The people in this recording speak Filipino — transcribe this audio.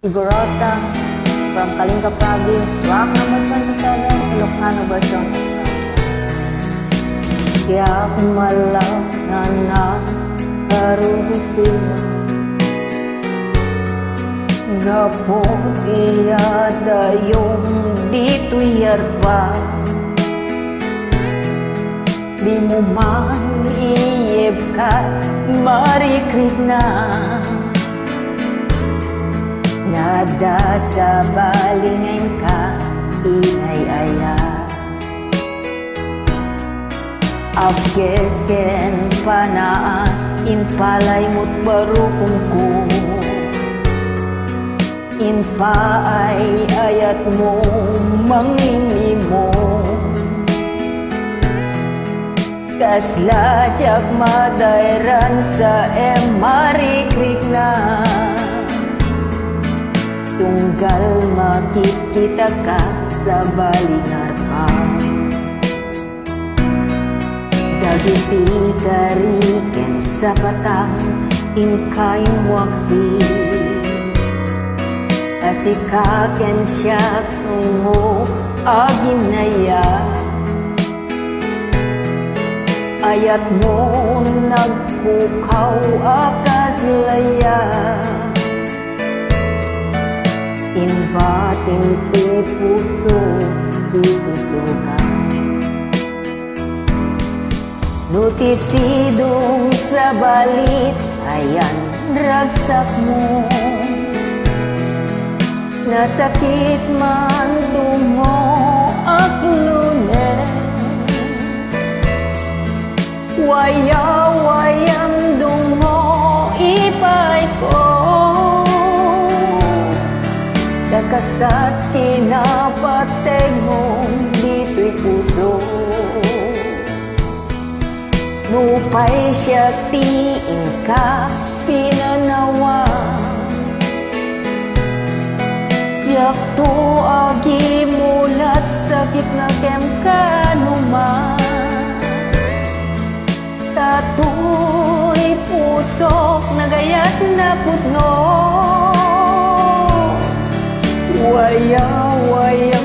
Igorota from Kalinga Province, Luak number 27, Ilokano version. Kaya kumalak na Agarubus din Gapo iyada yung dito yarba Di mo man iyeb ka marikrit na Nada sa balingain ka inay-aya Apkes ken panaas inpalay mo't barukong ko Inpaay ayat mo mangini mo Kasla jak madairan sa marikrik na Tunggal makikita ka sa balingar pa Dagiti kariken sa patang inkain waksi Asikaken siya tungo aginaya Ayat mo nagpukaw akas laya Inbating ti puso si susukan Nutisidong sa balit ayan ragsak mo Nasakit man tungo aklunen Waya-wayang dungo ipay ko Dakasta't kinapateg mong dito'y puso Nupay siya tiin ka pinanawa Yak to agi mulat sakit na kem kanuman Tato'y pusok nagayat na putno Waya-waya